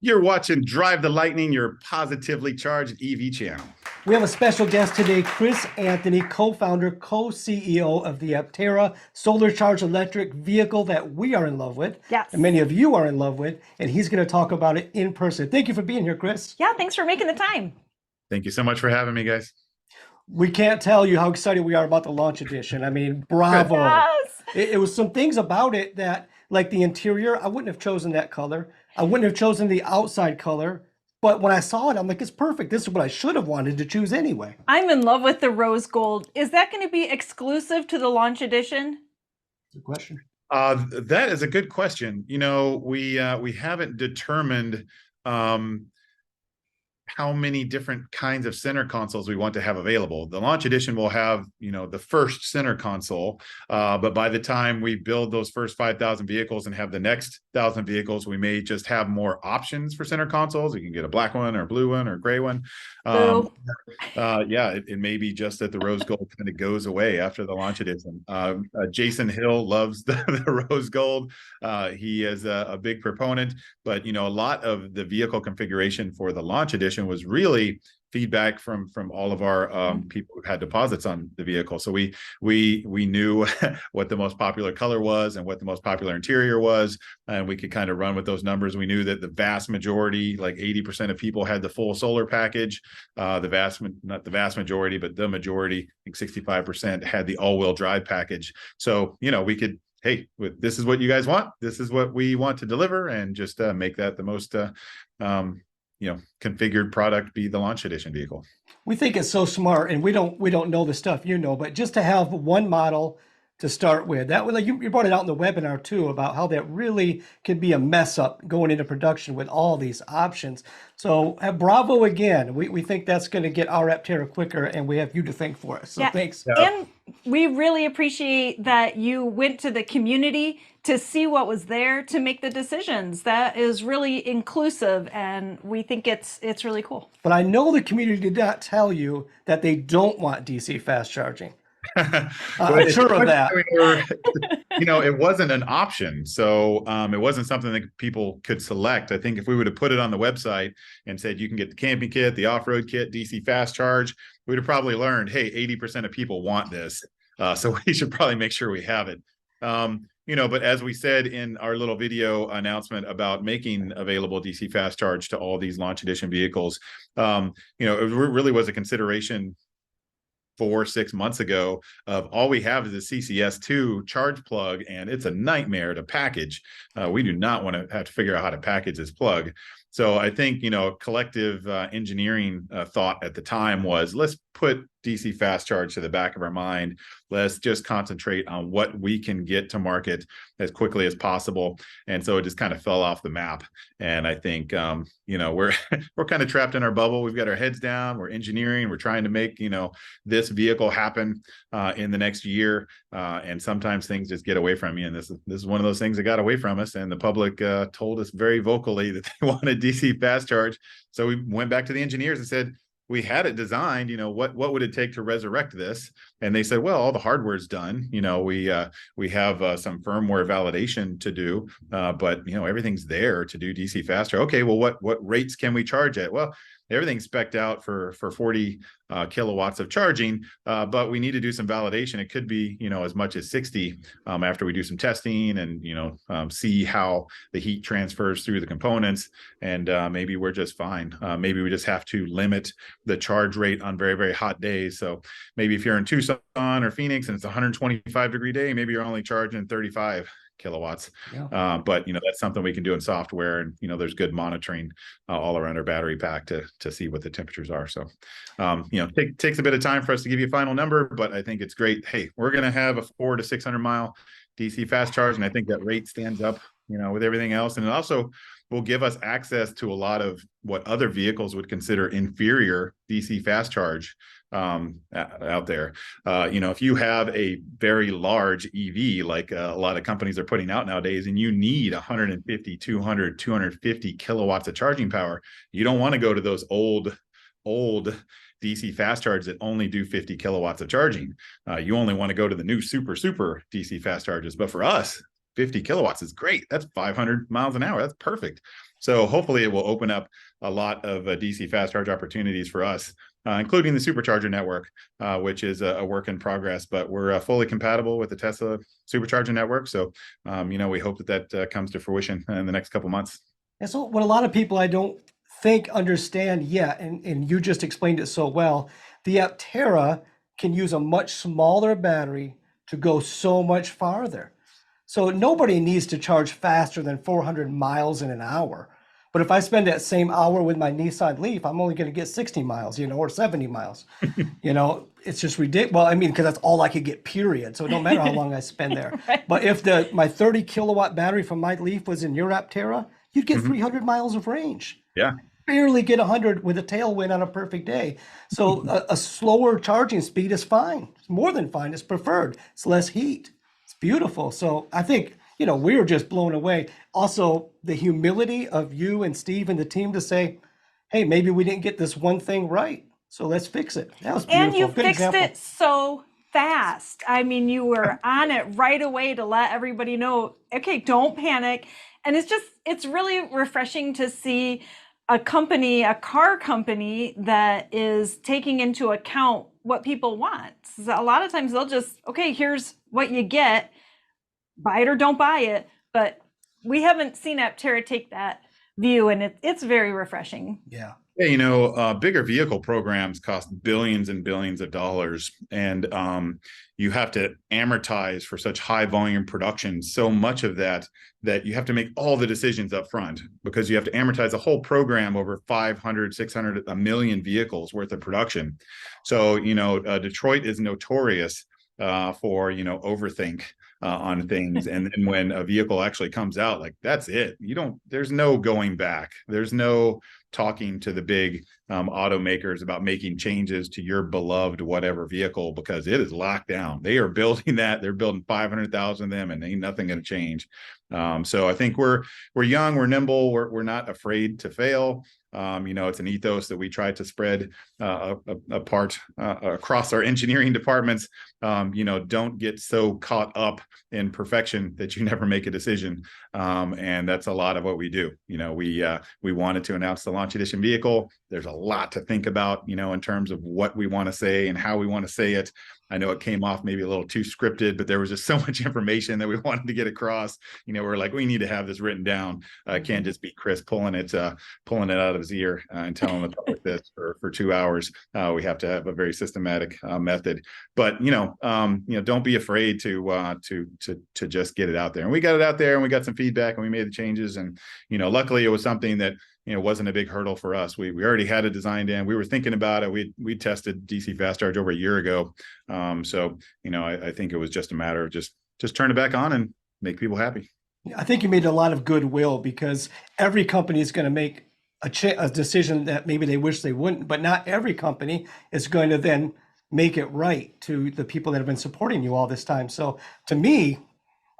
You're watching Drive the Lightning, your positively charged EV channel. We have a special guest today, Chris Anthony, co-founder, co-CEO of the Aptera solar charged electric vehicle that we are in love with, Yes. and many of you are in love with, and he's going to talk about it in person. Thank you for being here, Chris. Yeah, thanks for making the time. Thank you so much for having me, guys. We can't tell you how excited we are about the launch edition. I mean, bravo. Yes. It was some things about it that, like the interior, I wouldn't have chosen that color. I wouldn't have chosen the outside color. But when I saw it, I'm like, it's perfect. This is what I should have wanted to choose anyway. I'm in love with the rose gold. Is that going to be exclusive to the launch edition? Good question. That is a good question. You know, we haven't determined how many different kinds of center consoles we want to have available. The launch edition will have, you know, the first center console, but by the time we build those first 5,000 vehicles and have the next 1,000 vehicles, we may just have more options for center consoles. You can get a black one or a blue one or a gray one. Yeah, it may be just that the rose gold kind of goes away after the launch edition. Jason Hill loves the rose gold. He is a big proponent, but you know, a lot of the vehicle configuration for the launch edition was really feedback from all of our people who had deposits on the vehicle. So we knew what the most popular color was and what the most popular interior was, and we could kind of run with those numbers. We knew that the vast majority, like 80% of people, had the full solar package. Not the vast majority, but the majority, I think 65%, had the all-wheel drive package. So you know, we could, hey, this is what you guys want. This is what we want to deliver, and just make that the most you know, configured product be the launch edition vehicle. We think it's so smart, and we don't know the stuff you know, but just to have one model to start with, that like you brought it out in the webinar too about how that really could be a mess up going into production with all these options. So bravo again. We think that's going to get our Aptera quicker, and we have you to thank for us. So Yeah. thanks. And we really appreciate that you went to the community to see what was there to make the decisions. That is really inclusive, and we think it's really cool. But I know the community did not tell you that they don't want DC fast charging. I'm sure of that. You know, it wasn't an option, so it wasn't something that people could select. I think if we would have put it on the website and said you can get the camping kit, the off-road kit, DC fast charge, we'd have probably learned, hey, 80% of people want this, so we should probably make sure we have it. You know, but as we said in our little video announcement about making available DC fast charge to all these launch edition vehicles, you know, it really was a consideration 4-6 months ago of all we have is a CCS2 charge plug, and it's a nightmare to package. We do not want to have to figure out how to package this plug. So I think, you know, collective engineering thought at the time was, let's put DC fast charge to the back of our mind. Let's just concentrate on what we can get to market as quickly as possible. And so it just kind of fell off the map. And I think, you know, we're kind of trapped in our bubble. We've got our heads down. We're engineering. We're trying to make, you know, this vehicle happen in the next year. And sometimes things just get away from you. And this is one of those things that got away from us. And the public told us very vocally that they wanted DC fast charge. So we went back to the engineers and said, we had it designed, you know, what would it take to resurrect this? And they said, well, all the hardware's done. You know, we have some firmware validation to do, but you know, everything's there to do DC faster. Okay, well, what rates can we charge at? Well, everything's spec'd out for 40 kilowatts of charging, but we need to do some validation. It could be, you know, as much as 60 after we do some testing and, you know, see how the heat transfers through the components. And maybe we're just fine. Maybe we just have to limit the charge rate on very, very hot days. So maybe if you're in Tucson or Phoenix and it's a 125-degree day, maybe you're only charging 35 kilowatts. Yeah. But you know, that's something we can do in software, and you know, there's good monitoring all around our battery pack to see what the temperatures are. So you know, takes a bit of time for us to give you a final number, but I think it's great. Hey, we're going to have a 400 to 600 mile DC fast charge, and I think that rate stands up, you know, with everything else. And it also will give us access to a lot of what other vehicles would consider inferior DC fast charge out there. You know, if you have a very large EV, like a lot of companies are putting out nowadays, and you need 150, 200, 250 kilowatts of charging power, you don't want to go to those old DC fast charge that only do 50 kilowatts of charging. You only want to go to the new super DC fast charges. But for us, 50 kilowatts is great. That's 500 miles an hour. That's perfect. So hopefully it will open up a lot of DC fast charge opportunities for us, including the supercharger network, which is a work in progress, but we're fully compatible with the Tesla supercharger network. So, we hope that comes to fruition in the next couple months. And so what a lot of people I don't think understand yet, and you just explained it so well, the Aptera can use a much smaller battery to go so much farther. So nobody needs to charge faster than 400 miles in an hour. But if I spend that same hour with my Nissan Leaf, I'm only going to get 60 miles, or 70 miles. It's just ridiculous. Well, I mean, because that's all I could get, period. So it don't matter how long I spend there. Right. But if my 30 kilowatt battery from my Leaf was in your Aptera, you'd get 300 miles of range. Yeah. Barely get 100 with a tailwind on a perfect day. So a slower charging speed is fine. It's more than fine. It's preferred. It's less heat. It's beautiful. So I think, we were just blown away. Also, the humility of you and Steve and the team to say, hey, maybe we didn't get this one thing right. So let's fix it. That was beautiful. And you Good fixed example. it so fast. I mean, you were on it right away to let everybody know, okay, don't panic. And it's really refreshing to see a car company that is taking into account what people want. So a lot of times they'll just, okay, here's what you get, buy it or don't buy it. But we haven't seen Aptera take that view, and it's very refreshing. Yeah. Yeah, bigger vehicle programs cost billions and billions of dollars, and you have to amortize for such high volume production so much of that you have to make all the decisions up front, because you have to amortize a whole program over 500, 600, a million vehicles worth of production. So, Detroit is notorious for, overthink on things. And then when a vehicle actually comes out, like, that's it. There's no going back. There's no talking to the big automakers about making changes to your beloved whatever vehicle, because it is locked down. They are building that. They're building 500,000 of them, and ain't nothing going to change. So I think we're young, we're nimble, we're not afraid to fail. It's an ethos that we try to spread apart across our engineering departments. Don't get so caught up in perfection that you never make a decision. And that's a lot of what we do. We wanted to announce the Launch Edition vehicle. There's a lot to think about, in terms of what we want to say and how we want to say it. I know it came off maybe a little too scripted, but there was just so much information that we wanted to get across. We're like, we need to have this written down. It can't just be Chris pulling it out of his ear and telling the public this for 2 hours. We have to have a very systematic method. But don't be afraid to just get it out there. And we got it out there, and we got some feedback, and we made the changes. And luckily, it was something that wasn't a big hurdle for us. We already had it designed in. We were thinking about it. We tested DC fast charge over a year ago. So I think it was just a matter of just turn it back on and make people happy. I think you made a lot of goodwill, because every company is going to make a decision that maybe they wish they wouldn't, but not every company is going to then make it right to the people that have been supporting you all this time. So to me,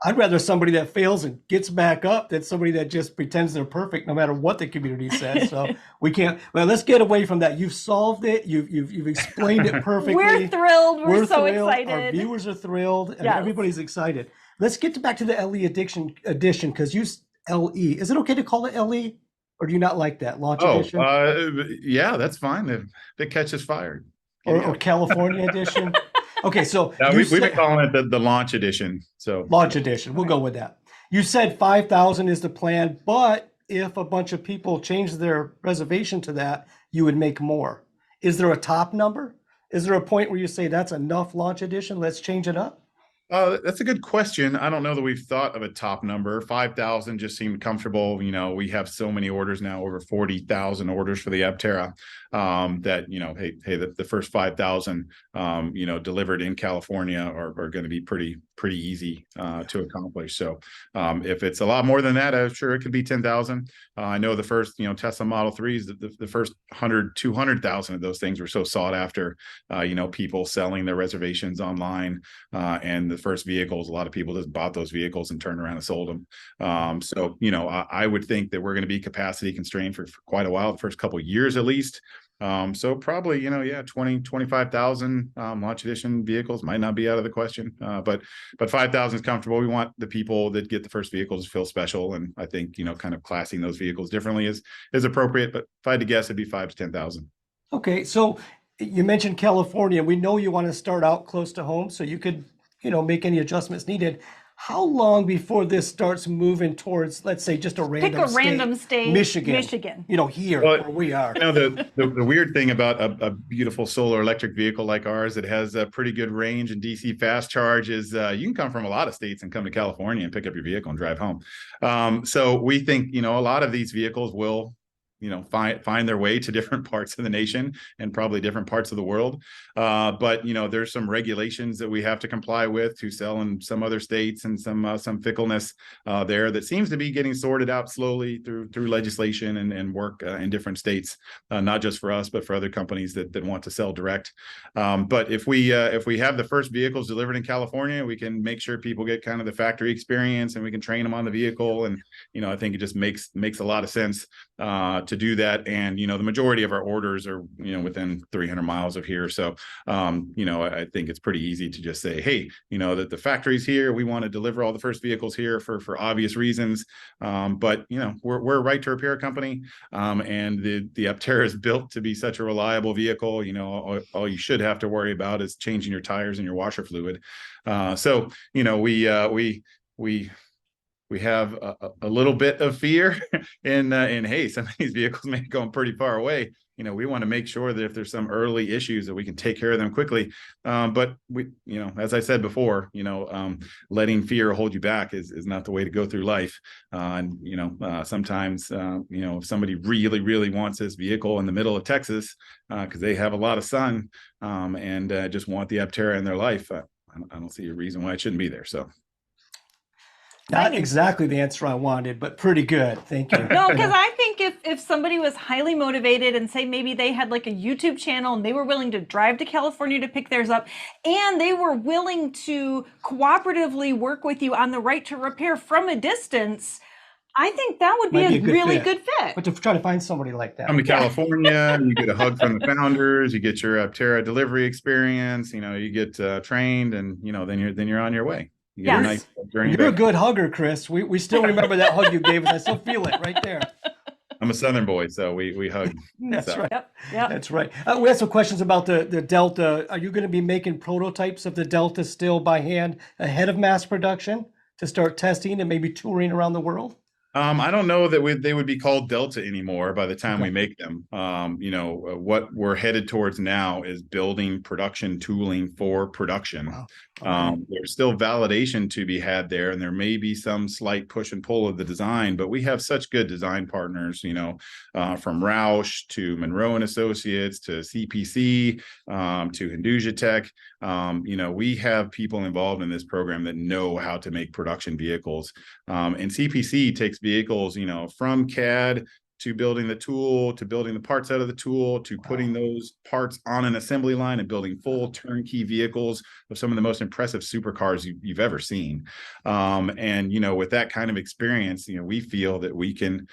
I'd rather somebody that fails and gets back up than somebody that just pretends they're perfect no matter what the community says. So let's get away from that. You've solved it. You've explained it perfectly. We're thrilled. We're so thrilled. excited. Our viewers are thrilled, and Yes. everybody's excited. Let's get back to the LE edition, because you LE. Is it okay to call it LE, or do you not like that Launch Edition? Yeah, that's fine. If it catches fire. Or California Edition? Okay, so we've been calling it the Launch Edition. So Launch Edition, we'll go with that. You said 5,000 is the plan, but if a bunch of people change their reservation to that, you would make more. Is there a top number? Is there a point where you say that's enough Launch Edition, let's change it up? That's a good question. I don't know that we've thought of a top number. 5,000 just seemed comfortable. We have so many orders now, over 40,000 orders for the Aptera, that, the first 5,000, delivered in California are going to be pretty easy to accomplish. So if it's a lot more than that, I'm sure it could be 10,000. I know the first, Tesla Model 3s, the first 100, 200,000 of those things were so sought after, people selling their reservations online, and the first vehicles, a lot of people just bought those vehicles and turned around and sold them. I would think that we're going to be capacity constrained for quite a while, the first couple of years at least. So probably, 25,000 Launch Edition vehicles might not be out of the question, but 5,000 is comfortable. We want the people that get the first vehicles to feel special, and I think kind of classing those vehicles differently is appropriate. But if I had to guess, it'd be 5 to 10,000. Okay, so you mentioned California. We know you want to start out close to home, so you could make any adjustments needed. How long before this starts moving towards, let's say, just a random state, Michigan, here where we are? The weird thing about a beautiful solar electric vehicle like ours that has a pretty good range and DC fast charge is you can come from a lot of states and come to California and pick up your vehicle and drive home. So we think, a lot of these vehicles will find their way to different parts of the nation and probably different parts of the world. But there's some regulations that we have to comply with to sell in some other states, and some fickleness there that seems to be getting sorted out slowly through legislation and work in different states, not just for us, but for other companies that want to sell direct. But if we have the first vehicles delivered in California, we can make sure people get kind of the factory experience, and we can train them on the vehicle. And I think it just makes a lot of sense to do that. And the majority of our orders are within 300 miles of here, so I think it's pretty easy to just say, hey, that the factory's here, we want to deliver all the first vehicles here for obvious reasons. But we're a right to repair company, and the Aptera is built to be such a reliable vehicle. All you should have to worry about is changing your tires and your washer fluid. So we have a little bit of fear in hey, some of these vehicles may be going pretty far away. We want to make sure that if there's some early issues that we can take care of them quickly. But we, as I said before, letting fear hold you back is not the way to go through life. And sometimes if somebody really, really wants this vehicle in the middle of Texas because they have a lot of sun and just want the Aptera in their life, I don't see a reason why it shouldn't be there. So. Not exactly the answer I wanted, but pretty good. Thank you. No, because I think if somebody was highly motivated and say maybe they had like a YouTube channel and they were willing to drive to California to pick theirs up, and they were willing to cooperatively work with you on the right to repair from a distance, I think that would be a really good fit. But to try to find somebody like that. Come to California, you get a hug from the founders, you get your Aptera delivery experience, you get trained, and then you're on your way. Yes. Nice journey. You're a good hugger, Chris. We still remember that hug you gave us. I still feel it right there. I'm a Southern boy, so we hug. That's right. Yep. That's right. We have some questions about the Delta. Are you going to be making prototypes of the Delta still by hand ahead of mass production to start testing and maybe touring around the world? I don't know that they would be called Delta anymore by the time we make them. What we're headed towards now is building production tooling for production. Wow. Okay. There's still validation to be had there, and there may be some slight push and pull of the design, but we have such good design partners, from Roush to Monroe and Associates to CPC to Hinduja Tech. We have people involved in this program that know how to make production vehicles. And CPC takes vehicles, from CAD to building the tool, to building the parts out of the tool, to putting those parts on an assembly line and building full turnkey vehicles of some of the most impressive supercars you've ever seen. And, with that kind of experience, we feel that we can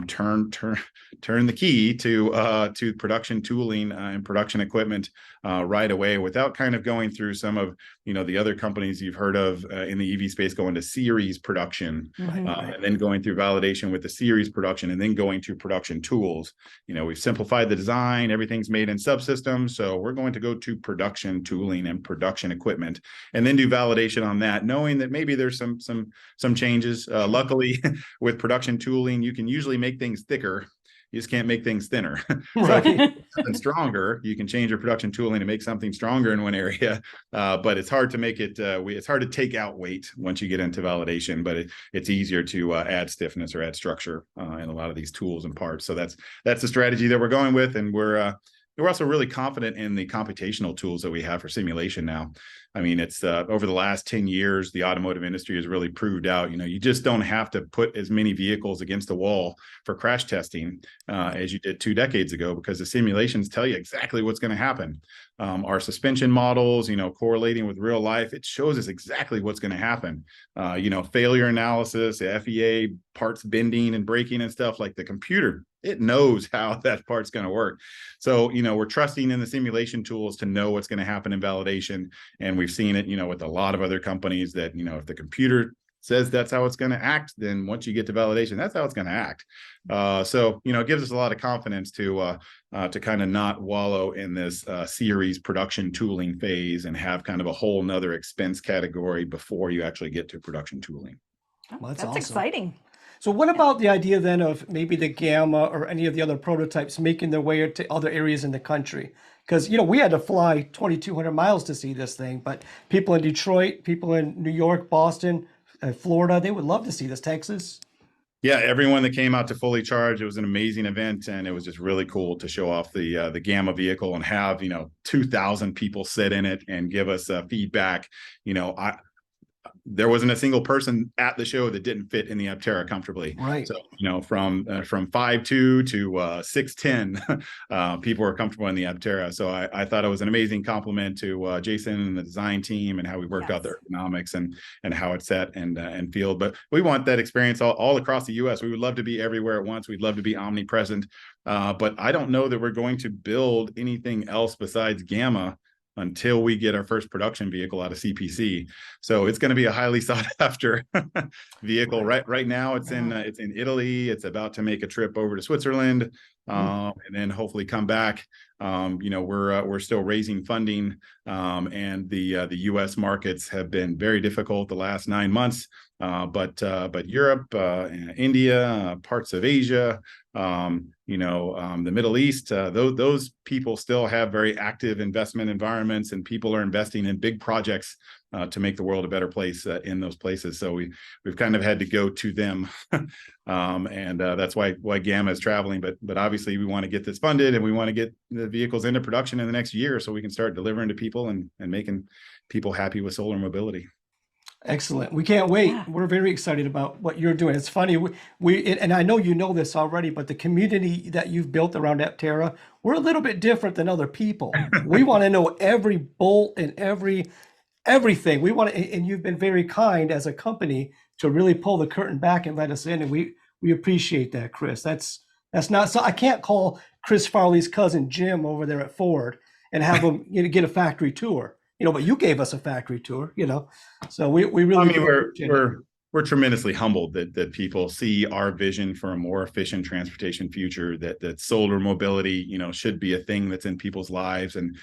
turn the key to production tooling and production equipment right away, without kind of going through some of the other companies you've heard of in the EV space, going to series production, and then going through validation with the series production, and then going to production tools. We've simplified the design, everything's made in subsystems, so we're going to go to production tooling and production equipment, and then do validation on that, knowing that maybe there's some changes. Luckily, with production tooling, you can usually make things thicker. You just can't make things thinner. So if you make something stronger, you can change your production tooling to make something stronger in one area. But it's hard to make it, it's hard to take out weight once you get into validation, but it's easier to add stiffness or add structure in a lot of these tools and parts. So that's the strategy that we're going with. And we're also really confident in the computational tools that we have for simulation now. I mean, it's over the last 10 years, the automotive industry has really proved out, you just don't have to put as many vehicles against the wall for crash testing as you did 2 decades ago, because the simulations tell you exactly what's going to happen. Our suspension models, correlating with real life, it shows us exactly what's going to happen. Failure analysis, FEA, parts bending and breaking and stuff, like the computer, it knows how that part's going to work. So, we're trusting in the simulation tools to know what's going to happen in validation. And we've seen it, with a lot of other companies that, if the computer says that's how it's going to act, then once you get to validation, that's how it's going to act. So, it gives us a lot of confidence to kind of not wallow in this series production tooling phase and have kind of a whole nother expense category before you actually get to production tooling. Well, that's awesome. Exciting. So what about the idea then of maybe the Gamma or any of the other prototypes making their way to other areas in the country? Because, we had to fly 2,200 miles to see this thing, but people in Detroit, people in New York, Boston, Florida, they would love to see this. Texas. Yeah, everyone that came out to Fully Charge, it was an amazing event, and it was just really cool to show off the Gamma vehicle and have 2,000 people sit in it and give us feedback. There wasn't a single person at the show that didn't fit in the Aptera comfortably. Right. So, from 5'2" to 6'10", people were comfortable in the Aptera. So I thought it was an amazing compliment to Jason and the design team and how we worked out the ergonomics and how it's set and field. But we want that experience all across the U.S. We would love to be everywhere at once. We'd love to be omnipresent. But I don't know that we're going to build anything else besides Gamma until we get our first production vehicle out of CPC. So it's going to be a highly sought after vehicle. Right now it's in Italy. It's about to make a trip over to Switzerland, and then hopefully come back. We're still raising funding, and the U.S. markets have been very difficult the last 9 months. But Europe, India, parts of Asia, the Middle East, those people still have very active investment environments, and people are investing in big projects to make the world a better place in those places. So we've kind of had to go to them, and that's why Gamma is traveling. But obviously we want to get this funded, and we want to get the vehicles into production in the next year so we can start delivering to people and making people happy with solar mobility. Excellent. We can't wait. Yeah. We're very excited about what you're doing. It's funny. And I know you know this already, but the community that you've built around Aptera, we're a little bit different than other people. We want to know every bolt and everything. We want to, and you've been very kind as a company to really pull the curtain back and let us in. And we appreciate that, Chris. That's not, so I can't call Chris Farley's cousin Jim over there at Ford and have him get a factory tour. But you gave us a factory tour, so we really. We're tremendously humbled that people see our vision for a more efficient transportation future. That solar mobility, should be a thing that's in people's lives, and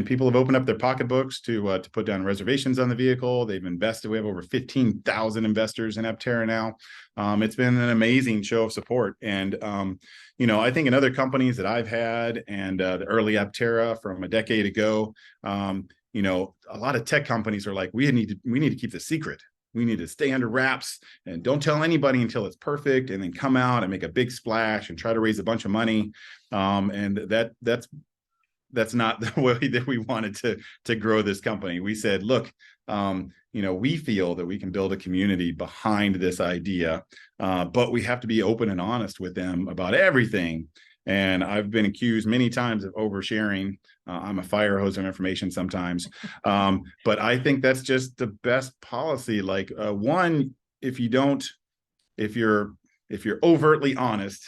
people have opened up their pocketbooks to put down reservations on the vehicle. They've invested. We have over 15,000 investors in Aptera now. It's been an amazing show of support, and I think in other companies that I've had, and the early Aptera from a decade ago. A lot of tech companies are like, we need to keep this secret. We need to stay under wraps and don't tell anybody until it's perfect, and then come out and make a big splash and try to raise a bunch of money. And that's not the way that we wanted to grow this company. We said, look, we feel that we can build a community behind this idea, but we have to be open and honest with them about everything. And I've been accused many times of oversharing. I'm a fire hose of information sometimes. But I think that's just the best policy. Like, one, if you're overtly honest,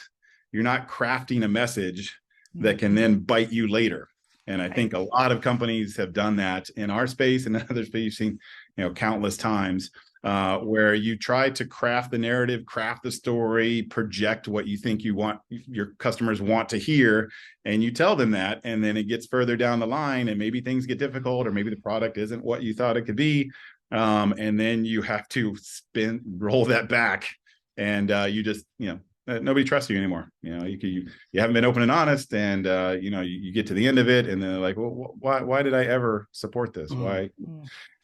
you're not crafting a message that can then bite you later. And I think a lot of companies have done that in our space and other space. You've seen, countless times. Where you try to craft the narrative, craft the story, project what you think your customers want to hear, and you tell them that, and then it gets further down the line, and maybe things get difficult, or maybe the product isn't what you thought it could be, and then you have to roll that back, and you just nobody trusts you anymore. You haven't been open and honest, and you get to the end of it, and they're like, well, why did I ever support this? Why?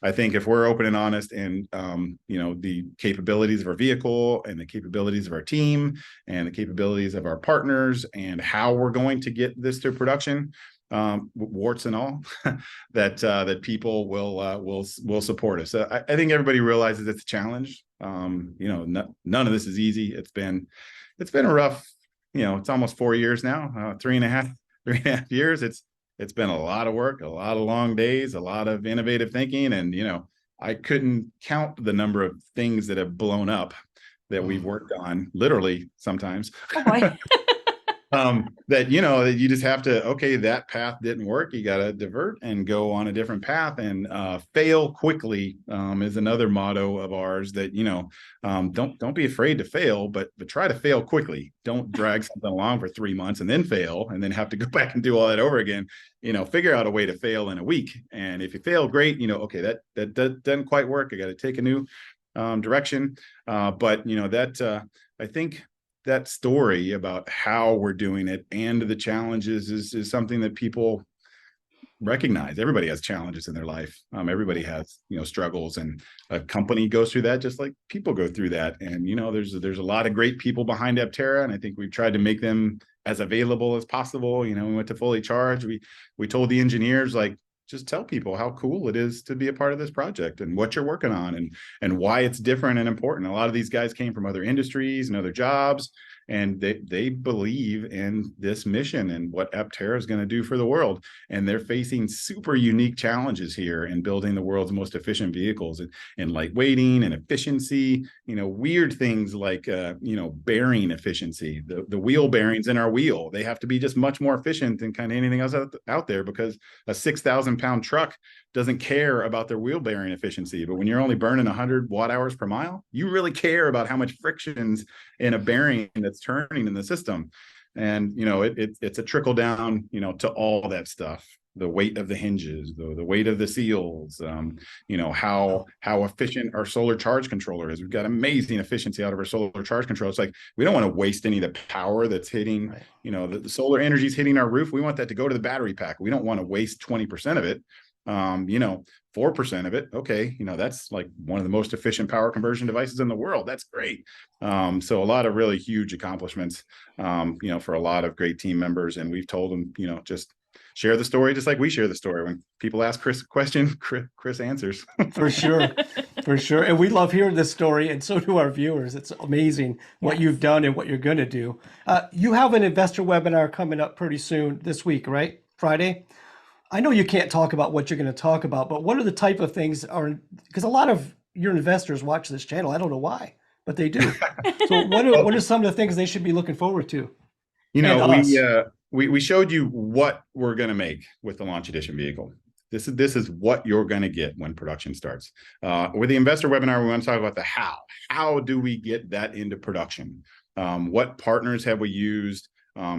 I think if we're open and honest, and the capabilities of our vehicle, and the capabilities of our team, and the capabilities of our partners, and how we're going to get this to production, warts and all, that people will support us. I think everybody realizes it's a challenge. None of this is easy. It's been a rough, it's almost 4 years now, 3.5 years. It's been a lot of work, a lot of long days, a lot of innovative thinking, and I couldn't count the number of things that have blown up that we've worked on, literally sometimes. Oh boy. That you just have to, okay, that path didn't work, you got to divert and go on a different path, and fail quickly is another motto of ours. That don't be afraid to fail, but try to fail quickly. Don't drag something along for 3 months and then fail and then have to go back and do all that over again. Figure out a way to fail in a week, and if you fail, great. Okay, that doesn't quite work, I got to take a new direction. But I think that story about how we're doing it and the challenges is something that people recognize. Everybody has challenges in their life. Everybody has, struggles, and a company goes through that just like people go through that. And, there's a lot of great people behind Aptera, and I think we've tried to make them as available as possible. We went to fully charged. We told the engineers, like, just tell people how cool it is to be a part of this project and what you're working on and why it's different and important. A lot of these guys came from other industries and other jobs, and they believe in this mission and what Aptera is going to do for the world. And they're facing super unique challenges here in building the world's most efficient vehicles, and lightweighting and efficiency, weird things like, bearing efficiency. The wheel bearings in our wheel, they have to be just much more efficient than kind of anything else out there, because a 6,000-pound truck doesn't care about their wheel bearing efficiency. But when you're only burning 100 watt hours per mile, you really care about how much friction's in a bearing that's turning in the system. And it's a trickle down to all that stuff. The weight of the hinges, the weight of the seals, how efficient our solar charge controller is. We've got amazing efficiency out of our solar charge controller. It's like, we don't want to waste any of the power that's hitting, the solar energy is hitting our roof. We want that to go to the battery pack. We don't want to waste 20% of it. 4% of it. Okay. That's like one of the most efficient power conversion devices in the world. That's great. So a lot of really huge accomplishments, for a lot of great team members. And we've told them, just share the story, just like we share the story. When people ask Chris a question, Chris answers. For sure. For sure. And we love hearing this story, and so do our viewers. It's amazing what you've done and what you're going to do. You have an investor webinar coming up pretty soon this week, right? Friday? I know you can't talk about what you're going to talk about, but what are the type of things because a lot of your investors watch this channel. I don't know why, but they do. So what are some of the things they should be looking forward to? We showed you what we're going to make with the Launch Edition vehicle. This is what you're going to get when production starts. With the investor webinar, we want to talk about the how. How do we get that into production? What partners have we used?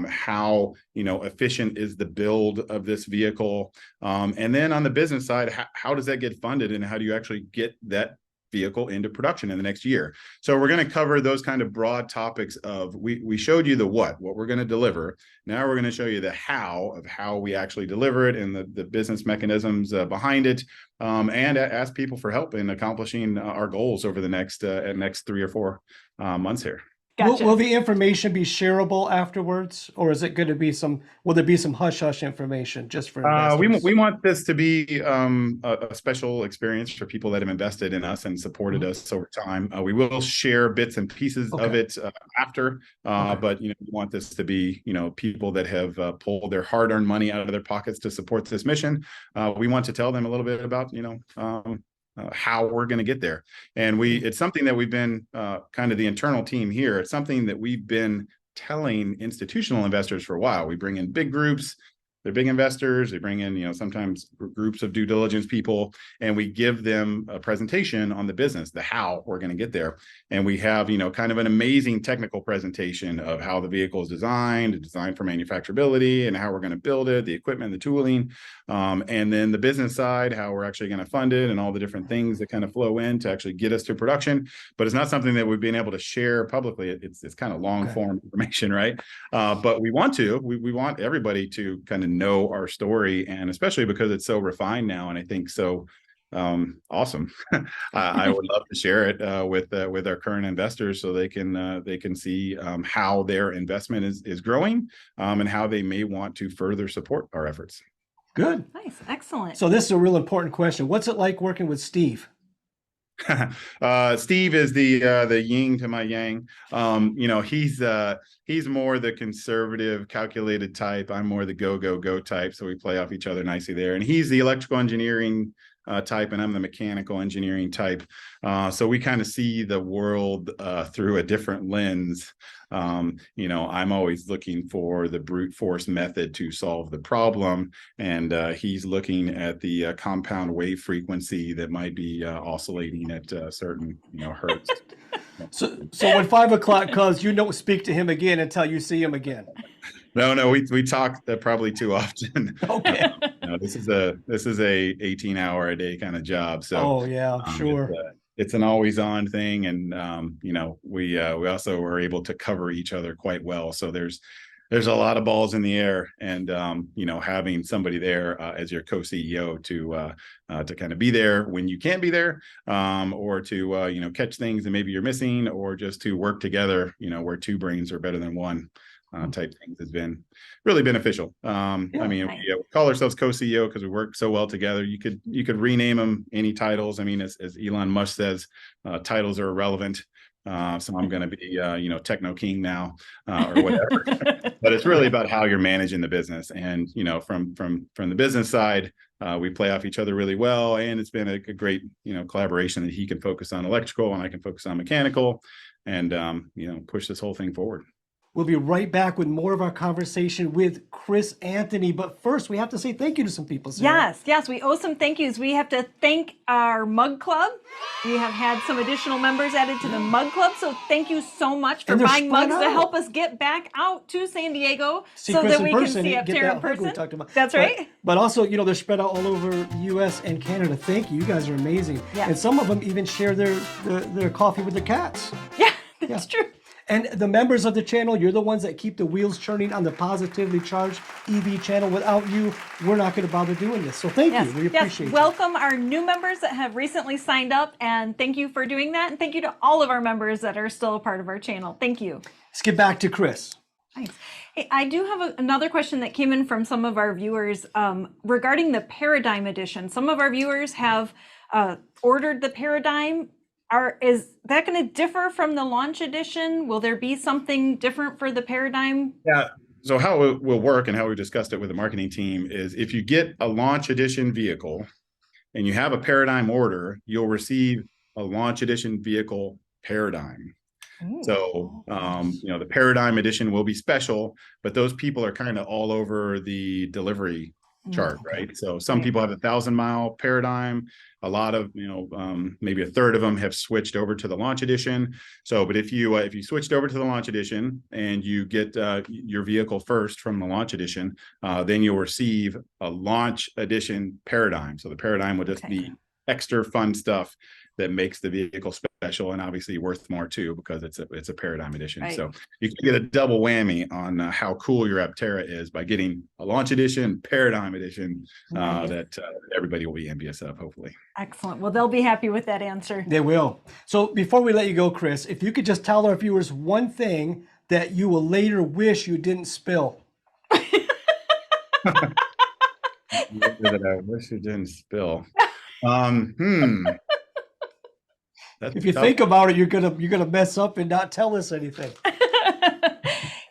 How efficient is the build of this vehicle, and then on the business side, how does that get funded, and how do you actually get that vehicle into production in the next year? So we're going to cover those kind of broad topics of, we showed you the what we're going to deliver. Now we're going to show you the how of how we actually deliver it, and the business mechanisms behind it, and ask people for help in accomplishing our goals over the next 3 or 4 months here. Gotcha. Will the information be shareable afterwards, or is it going to be will there be some hush-hush information just for investors? We want this to be a special experience for people that have invested in us and supported us over time. We will share bits and pieces of it after, but we want this to be people that have pulled their hard-earned money out of their pockets to support this mission. We want to tell them a little bit about how we're going to get there. And it's something that we've been kind of the internal team here. It's something that we've been telling institutional investors for a while. We bring in big groups. They're big investors. They bring in, sometimes groups of due diligence people, and we give them a presentation on the business, the how we're going to get there. And we have, kind of an amazing technical presentation of how the vehicle is designed for manufacturability, and how we're going to build it, the equipment, the tooling, and then the business side, how we're actually going to fund it, and all the different things that kind of flow in to actually get us to production. But it's not something that we've been able to share publicly. It's kind of long form information, right? But we want want everybody to kind of know our story, and especially because it's so refined now, and I think so awesome. I would love to share it with our current investors so they can see how their investment is growing, and how they may want to further support our efforts. Good. Nice. Excellent. So this is a real important question. What's it like working with Steve? Steve is the yin to my yang. He's more the conservative, calculated type. I'm more the go type. So we play off each other nicely there. And he's the electrical engineering type, and I'm the mechanical engineering type. So we kind of see the world through a different lens. I'm always looking for the brute force method to solve the problem, and he's looking at the compound wave frequency that might be oscillating at certain hertz. So when 5 o'clock comes, you don't speak to him again until you see him again. No, we talk probably too often. Okay. This is a 18-hour a day kind of job. So sure. It's an always on thing. And, we also were able to cover each other quite well. So there's a lot of balls in the air, and, having somebody there as your co-CEO to kind of be there when you can't be there, or to, catch things that maybe you're missing, or just to work together, where two brains are better than one. Type things has been really beneficial. We call ourselves co-CEO because we work so well together. You could rename them any titles. I mean, as Elon Musk says, titles are irrelevant. So I'm going to be, techno king now, or whatever. But it's really about how you're managing the business. And, from the business side, we play off each other really well. And it's been a great, collaboration that he can focus on electrical and I can focus on mechanical, and, push this whole thing forward. We'll be right back with more of our conversation with Chris Anthony. But first, we have to say thank you to some people, Sarah. Yes, we owe some thank yous. We have to thank our Mug Club. We have had some additional members added to the Mug Club. So thank you so much for buying mugs to help us get back out to San Diego so that we can see Aptera in person. That's right. But also, they're spread out all over the U.S. and Canada. Thank you. You guys are amazing. Yeah. And some of them even share their coffee with their cats. Yeah, that's true. And the members of the channel, you're the ones that keep the wheels churning on the positively charged EV channel. Without you, we're not going to bother doing this. So thank you. We appreciate it. Welcome our new members that have recently signed up, and thank you for doing that. And thank you to all of our members that are still a part of our channel. Thank you. Let's get back to Chris. Nice. Hey, I do have another question that came in from some of our viewers regarding the Paradigm Edition. Some of our viewers have ordered the Paradigm. Is that going to differ from the Launch Edition? Will there be something different for the Paradigm? Yeah. So how it will work, and how we discussed it with the marketing team, is if you get a Launch Edition vehicle and you have a Paradigm order, you'll receive a Launch Edition vehicle Paradigm. Ooh. So, the Paradigm Edition will be special, but those people are kind of all over the delivery chart, right? So some people have 1,000-mile Paradigm. A lot of, maybe a third of them have switched over to the Launch Edition. So, but if you switched over to the Launch Edition and you get your vehicle first from the Launch Edition, then you'll receive a Launch Edition Paradigm. So the Paradigm will just be extra fun stuff that makes the vehicle special, and obviously worth more too, because it's a Paradigm Edition. Right. So you can get a double whammy on how cool your Aptera is by getting a Launch Edition, Paradigm Edition, that everybody will be envious of, hopefully. Excellent. Well, they'll be happy with that answer. They will. So before we let you go, Chris, if you could just tell our viewers one thing that you will later wish you didn't spill. That I wish you didn't spill. If you think about it, you're gonna mess up and not tell us anything.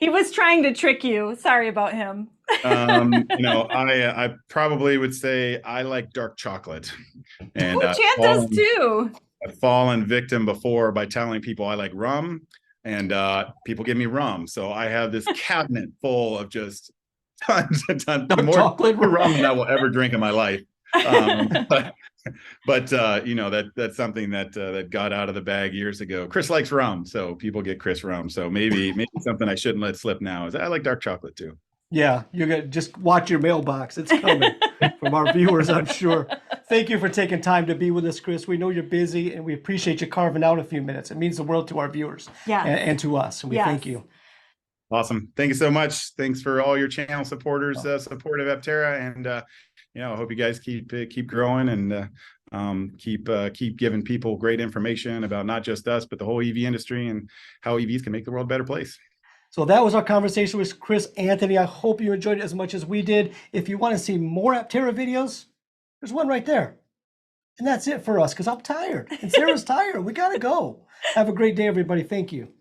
He was trying to trick you. Sorry about him. I probably would say I like dark chocolate. And Chad does too. I've fallen victim before by telling people I like rum, and people give me rum. So I have this cabinet full of just tons and tons more chocolate rum than I will ever drink in my life. But that's something that got out of the bag years ago. Chris likes rum, so people get Chris rum. So maybe something I shouldn't let slip now is I like dark chocolate too. Yeah, you're gonna just watch your mailbox. It's coming from our viewers, I'm sure. Thank you for taking time to be with us, Chris. We know you're busy, and we appreciate you carving out a few minutes. It means the world to our viewers and to us, and we thank you. Awesome. Thank you so much. Thanks for all your channel supporters, support of Aptera, and I hope you guys keep growing, and keep giving people great information about not just us, but the whole EV industry and how EVs can make the world a better place. So that was our conversation with Chris Anthony. I hope you enjoyed it as much as we did. If you want to see more Aptera videos, there's one right there. And that's it for us, because I'm tired and Sarah's tired. We got to go. Have a great day, everybody. Thank you.